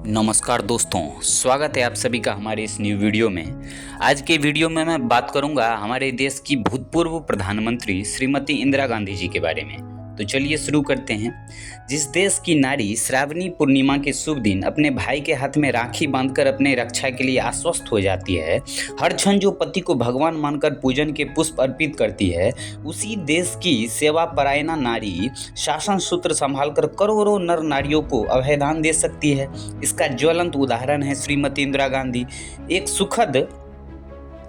नमस्कार दोस्तों, स्वागत है आप सभी का हमारे इस न्यू वीडियो में। आज के वीडियो में मैं बात करूंगा हमारे देश की भूतपूर्व प्रधानमंत्री श्रीमती इंदिरा गांधी जी के बारे में। तो चलिए शुरू करते हैं। जिस देश की नारी श्रावणी पूर्णिमा के शुभ दिन अपने भाई के हाथ में राखी बांधकर अपने रक्षा के लिए आश्वस्त हो जाती है, हर क्षण जो पति को भगवान मानकर पूजन के पुष्प अर्पित करती है, उसी देश की सेवा परायणा नारी शासन सूत्र संभालकर करोड़ों नर नारियों को अभयदान दे सकती है। इसका ज्वलंत उदाहरण है श्रीमती इंदिरा गांधी। एक सुखद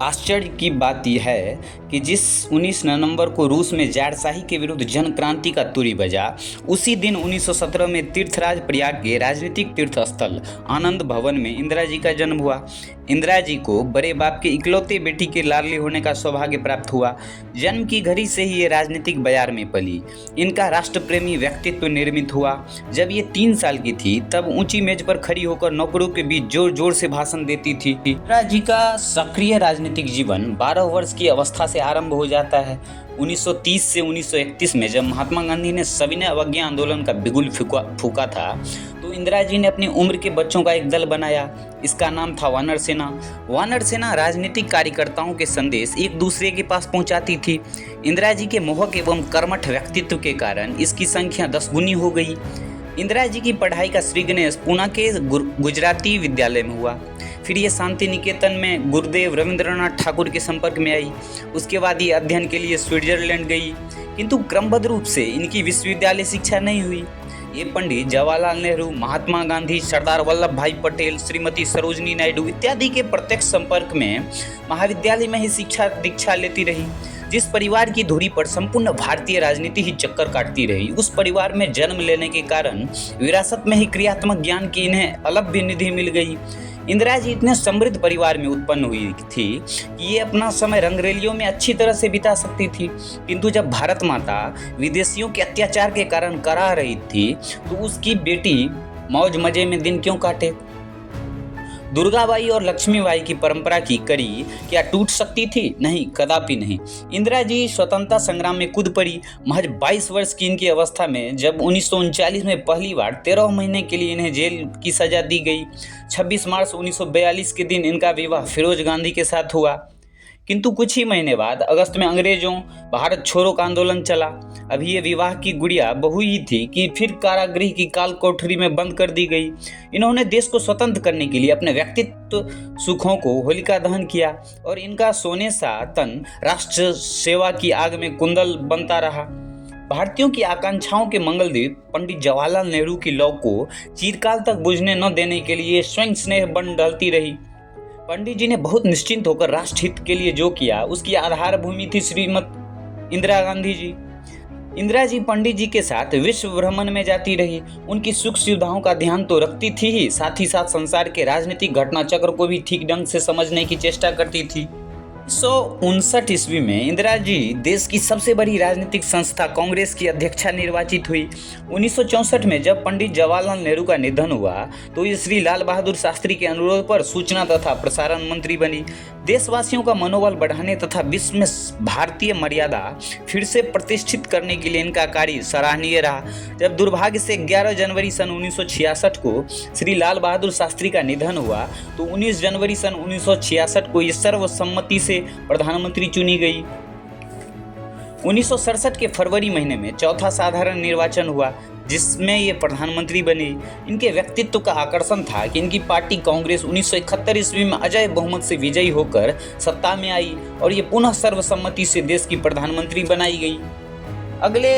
आश्चर्य की बात यह है कि जिस 19 नवंबर को रूस में जारशाही के विरुद्ध जन क्रांति का तुरी बजा, उसी दिन 1917 में तीर्थराज प्रयाग के राजनीतिक तीर्थ स्थल आनंद भवन में इंदिरा जी का जन्म हुआ। इंदिरा जी को बड़े बाप के इकलौते बेटी के लाडली होने का सौभाग्य प्राप्त हुआ। जन्म की घड़ी से ही ये राजनीतिक बाजार में पली। इनका राष्ट्र प्रेमी व्यक्तित्व निर्मित हुआ। जब ये 3 साल की थी तब ऊंची मेज पर खड़ी होकर नौकरों के बीच जोर जोर से भाषण देती थी। इंदिरा जी का सक्रिय राजनीतिक जीवन 12 वर्ष की अवस्था से आरंभ हो जाता है। 1930 से 1931 में जब महात्मा गांधी ने सविनय अवज्ञा आंदोलन का बिगुल फूका था, तो इंदिरा जी ने अपनी उम्र के बच्चों का एक दल बनाया। इसका नाम था वानर सेना। वानर सेना राजनीतिक कार्यकर्ताओं के संदेश एक दूसरे के पास पहुंचाती थी। इंदिरा जी के मोहक एवं कर्मठ व्यक्तित्व के कारण इसकी संख्या 10 गुनी हो गई। इंदिरा जी की पढ़ाई का श्री गणेश पुणे के गुजराती विद्यालय में हुआ। फिर ये शांति निकेतन में गुरुदेव रविंद्रनाथ ठाकुर के संपर्क में आई। उसके बाद ये अध्ययन के लिए स्विट्जरलैंड गई, किंतु क्रमबद्ध रूप से इनकी विश्वविद्यालय शिक्षा नहीं हुई। ये पंडित जवाहरलाल नेहरू, महात्मा गांधी, सरदार वल्लभ भाई पटेल, श्रीमती सरोजनी नायडू इत्यादि के प्रत्यक्ष संपर्क में महाविद्यालय में ही शिक्षा दीक्षा लेती रही। जिस परिवार की धुरी पर संपूर्ण भारतीय राजनीति ही चक्कर काटती रही, उस परिवार में जन्म लेने के कारण विरासत में ही क्रियात्मक ज्ञान की इन्हें अलभ्य निधि मिल गई। इंदिरा जी इतने समृद्ध परिवार में उत्पन्न हुई थी कि ये अपना समय रंगरेलियों में अच्छी तरह से बिता सकती थी, किंतु जब भारत माता विदेशियों के अत्याचार के कारण करा रही थी, तो उसकी बेटी मौज मजे में दिन क्यों काटे। दुर्गाबाई और लक्ष्मीबाई की परंपरा की कड़ी क्या टूट सकती थी? नहीं, कदापि नहीं। इंदिरा जी स्वतंत्रता संग्राम में कूद पड़ी। महज 22 वर्ष की इनकी अवस्था में जब 1939 में पहली बार 13 महीने के लिए इन्हें जेल की सजा दी गई। 26 मार्च 1942 के दिन इनका विवाह फिरोज गांधी के साथ हुआ, किंतु कुछ ही महीने बाद अगस्त में अंग्रेजों भारत छोड़ो का आंदोलन चला। अभी ये विवाह की गुड़िया बहू ही थी कि फिर कारागृह की काल कोठरी में बंद कर दी गई। इन्होंने देश को स्वतंत्र करने के लिए अपने व्यक्तित्व सुखों को होलिका दहन किया और इनका सोने सा तन राष्ट्र सेवा की आग में कुंदल बनता रहा। भारतीयों की आकांक्षाओं के मंगलदीप पंडित जवाहरलाल नेहरू की लौ को चिरकाल तक बुझने न देने के लिए स्वयं स्नेह बन ढलती रही। पंडित जी ने बहुत निश्चिंत होकर राष्ट्रहित के लिए जो किया, उसकी आधार भूमि थी श्रीमती इंदिरा गांधी जी। इंदिरा जी पंडित जी के साथ विश्व भ्रमण में जाती रही। उनकी सुख सुविधाओं का ध्यान तो रखती थी ही साथ संसार के राजनीतिक घटना चक्र को भी ठीक ढंग से समझने की चेष्टा करती थी। 1959 ईस्वी में इंदिरा जी देश की सबसे बड़ी राजनीतिक संस्था कांग्रेस की अध्यक्षा निर्वाचित हुई। 1964 में जब पंडित जवाहरलाल नेहरू का निधन हुआ, तो ये श्री लाल बहादुर शास्त्री के अनुरोध पर सूचना तथा प्रसारण मंत्री बनी। देशवासियों का मनोबल बढ़ाने तथा विश्व में भारतीय मर्यादा फिर से प्रतिष्ठित करने के लिए इनका कार्य सराहनीय रहा। जब दुर्भाग्य से 11 जनवरी सन 1966 को श्री लाल बहादुर शास्त्री का निधन हुआ, तो 19 जनवरी सन 1966 को ये सर्वसम्मति से प्रधानमंत्री चुनी गई। 1967 के फरवरी महीने में चौथा साधारण निर्वाचन हुआ, जिसमें ये प्रधानमंत्री बने। इनके व्यक्तित्व का आकर्षण था कि इनकी पार्टी कांग्रेस 1971 ईस्वी में अजय बहुमत से विजयी होकर सत्ता में आई और ये पुनः सर्वसम्मति से देश की प्रधानमंत्री बनाई गई। अगले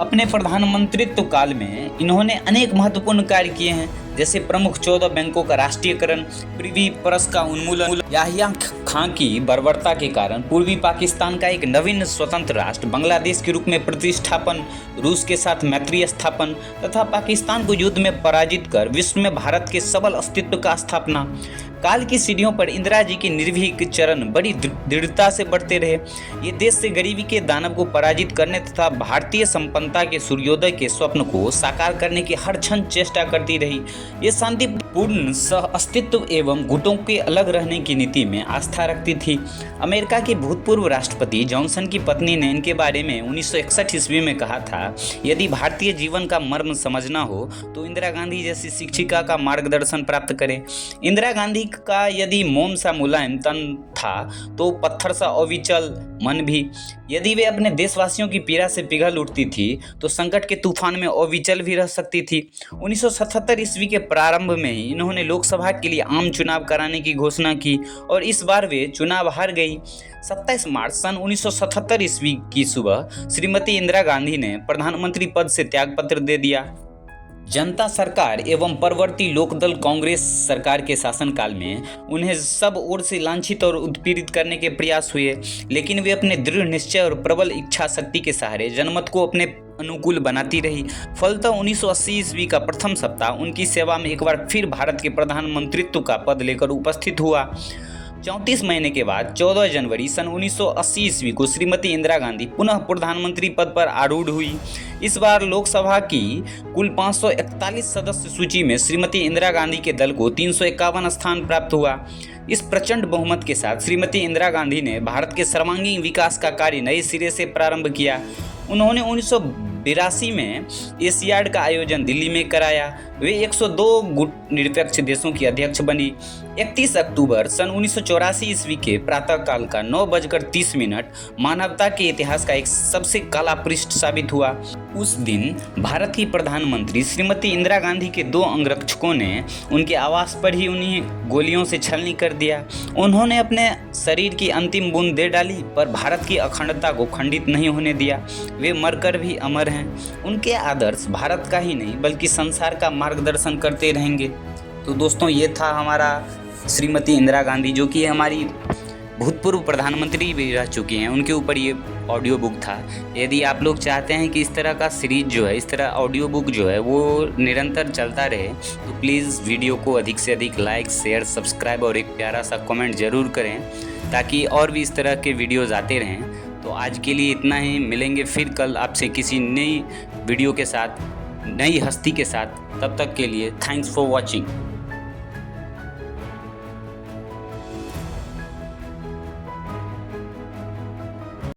अपने प्रधानमंत्रित्व काल में इन्होंने अनेक महत्वपूर्ण कार्य किए हैं, जैसे प्रमुख 14 बैंकों का राष्ट्रीयकरण, पृथ्वी परस का उन्मूलन, याहिया खां की बर्बरता के कारण पूर्वी पाकिस्तान का एक नवीन स्वतंत्र राष्ट्र बांग्लादेश के रूप में प्रतिष्ठापन, रूस के साथ मैत्री स्थापन तथा पाकिस्तान को युद्ध में पराजित कर विश्व में भारत के सबल अस्तित्व का स्थापना। काल की सीढ़ियों पर इंदिरा जी के निर्भीक चरण बड़ी दृढ़ता से बढ़ते रहे। ये देश से गरीबी के दानव को पराजित करने तथा भारतीय संपन्नता के सूर्योदय के स्वप्न को साकार करने की हर क्षण चेष्टा करती रही। ये शांतिपूर्ण सह अस्तित्व एवं गुटों के अलग रहने की नीति में आस्था रखती थी। अमेरिका के भूतपूर्व राष्ट्रपति जॉनसन की पत्नी ने इनके बारे में 1961 ईस्वी में कहा था, यदि भारतीय जीवन का मर्म समझना हो तो इंदिरा गांधी जैसी शिक्षिका का मार्गदर्शन प्राप्त करें। इंदिरा गांधी का यदि मोम सा मुलायम तन था तो पत्थर सा अविचल मन भी। यदि वे अपने देशवासियों की पीड़ा से पिघल उठती थी तो संकट के तूफान में अविचल भी रह सकती थी। 1977 ईस्वी के प्रारंभ में ही इन्होंने लोकसभा के लिए आम चुनाव कराने की घोषणा की और इस बार वे चुनाव हार गई। 27 मार्च सन 1977 ईस्वी की सुबह श्रीमती इंदिरा गांधी ने प्रधानमंत्री पद से त्यागपत्र दे दिया। जनता सरकार एवं परवर्ती लोकदल कांग्रेस सरकार के शासनकाल में उन्हें सब ओर से लांछित और उत्पीड़ित करने के प्रयास हुए, लेकिन वे अपने दृढ़ निश्चय और प्रबल इच्छा शक्ति के सहारे जनमत को अपने अनुकूल बनाती रही। फलतः 1980 ईस्वी का प्रथम सप्ताह उनकी सेवा में एक बार फिर भारत के प्रधानमंत्रित्व का पद लेकर उपस्थित हुआ। 34 महीने के बाद 14 जनवरी सन 1980 ईस्वी को श्रीमती इंदिरा गांधी पुनः प्रधानमंत्री पद पर आरूढ़ हुई। इस बार लोकसभा की कुल 541 सदस्य सूची में श्रीमती इंदिरा गांधी के दल को 351 स्थान प्राप्त हुआ। इस प्रचंड बहुमत के साथ श्रीमती इंदिरा गांधी ने भारत के सर्वांगीण विकास का कार्य नए सिरे से प्रारंभ किया। उन्होंने 1982 में एशियाड का आयोजन दिल्ली में कराया। वे 102 गुट निरपेक्ष देशों की अध्यक्ष बनी। 31 अक्टूबर सन 1984 ईस्वी के प्रातःकाल का 9:30 मानवता के इतिहास का एक सबसे काला पृष्ठ साबित हुआ। उस दिन भारत की प्रधानमंत्री श्रीमती इंदिरा गांधी के 2 अंगरक्षकों ने उनके आवास पर ही उन्हें गोलियों से छलनी कर दिया। उन्होंने अपने शरीर की अंतिम बूंद दे डाली पर भारत की अखंडता को खंडित नहीं होने दिया। वे मरकर भी अमर हैं। उनके आदर्श भारत का ही नहीं बल्कि संसार का मार्गदर्शन करते रहेंगे। तो दोस्तों, ये था हमारा श्रीमती इंदिरा गांधी, जो कि हमारी भूतपूर्व प्रधानमंत्री भी रह चुकी हैं, उनके ऊपर ये ऑडियो बुक था। यदि आप लोग चाहते हैं कि इस तरह का सीरीज जो है, इस तरह ऑडियो बुक जो है वो निरंतर चलता रहे, तो प्लीज़ वीडियो को अधिक से अधिक लाइक, शेयर, सब्सक्राइब और एक प्यारा सा कमेंट ज़रूर करें, ताकि और भी इस तरह के वीडियोज़ आते रहें। तो आज के लिए इतना ही। मिलेंगे फिर कल आपसे किसी नई वीडियो के साथ, नई हस्ती के साथ। तब तक के लिए थैंक्स फॉर वॉचिंग।